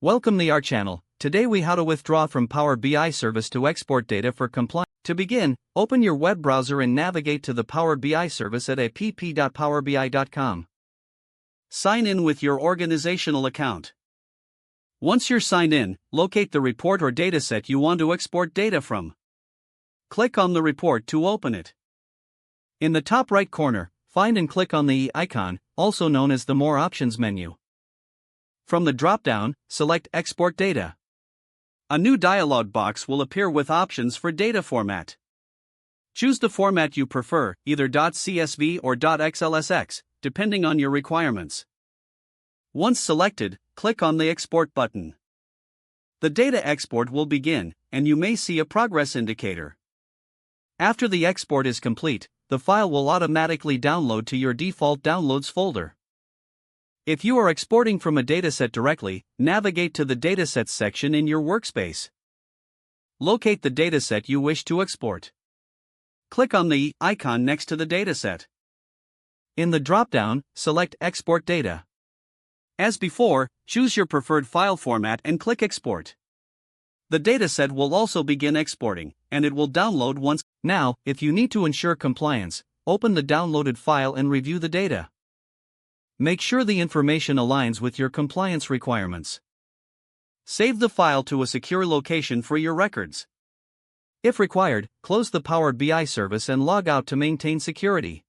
Welcome to our channel. Today we how to withdraw from Power BI service to export data for compliance. To begin, open your web browser and navigate to the Power BI service at app.powerbi.com. Sign in with your organizational account. Once you're signed in, locate the report or dataset you want to export data from. Click on the report to open it. In the top right corner, find and click on the icon, also known as the More Options menu. From the drop-down, select Export Data. A new dialog box will appear with options for data format. Choose the format you prefer, either .csv or .xlsx, depending on your requirements. Once selected, click on the Export button. The data export will begin, and you may see a progress indicator. After the export is complete, the file will automatically download to your default Downloads folder. If you are exporting from a dataset directly, navigate to the Datasets section in your workspace. Locate the dataset you wish to export. Click on the icon next to the dataset. In the drop-down, select Export Data. As before, choose your preferred file format and click Export. The dataset will also begin exporting, and it will download once. Now, if you need to ensure compliance, open the downloaded file and review the data. Make sure the information aligns with your compliance requirements. Save the file to a secure location for your records. If required, close the Power BI service and log out to maintain security.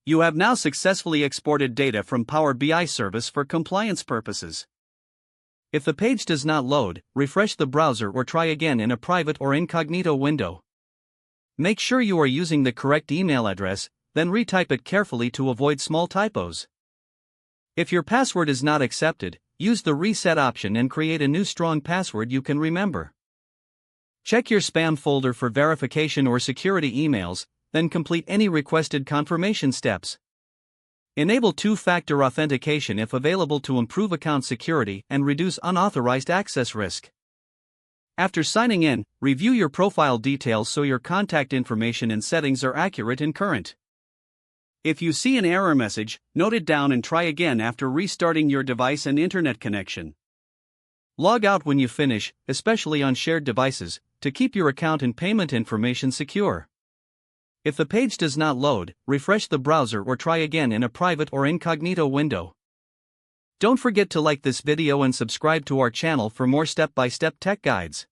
You have now successfully exported data from Power BI service for compliance purposes. If the page does not load, refresh the browser or try again in a private or incognito window. Make sure you are using the correct email address, then retype it carefully to avoid small typos. If your password is not accepted, use the reset option and create a new strong password you can remember. Check your spam folder for verification or security emails, then complete any requested confirmation steps. Enable two-factor authentication if available to improve account security and reduce unauthorized access risk. After signing in, review your profile details so your contact information and settings are accurate and current. If you see an error message, note it down and try again after restarting your device and internet connection. Log out when you finish, especially on shared devices, to keep your account and payment information secure. If the page does not load, refresh the browser or try again in a private or incognito window. Don't forget to like this video and subscribe to our channel for more step-by-step tech guides.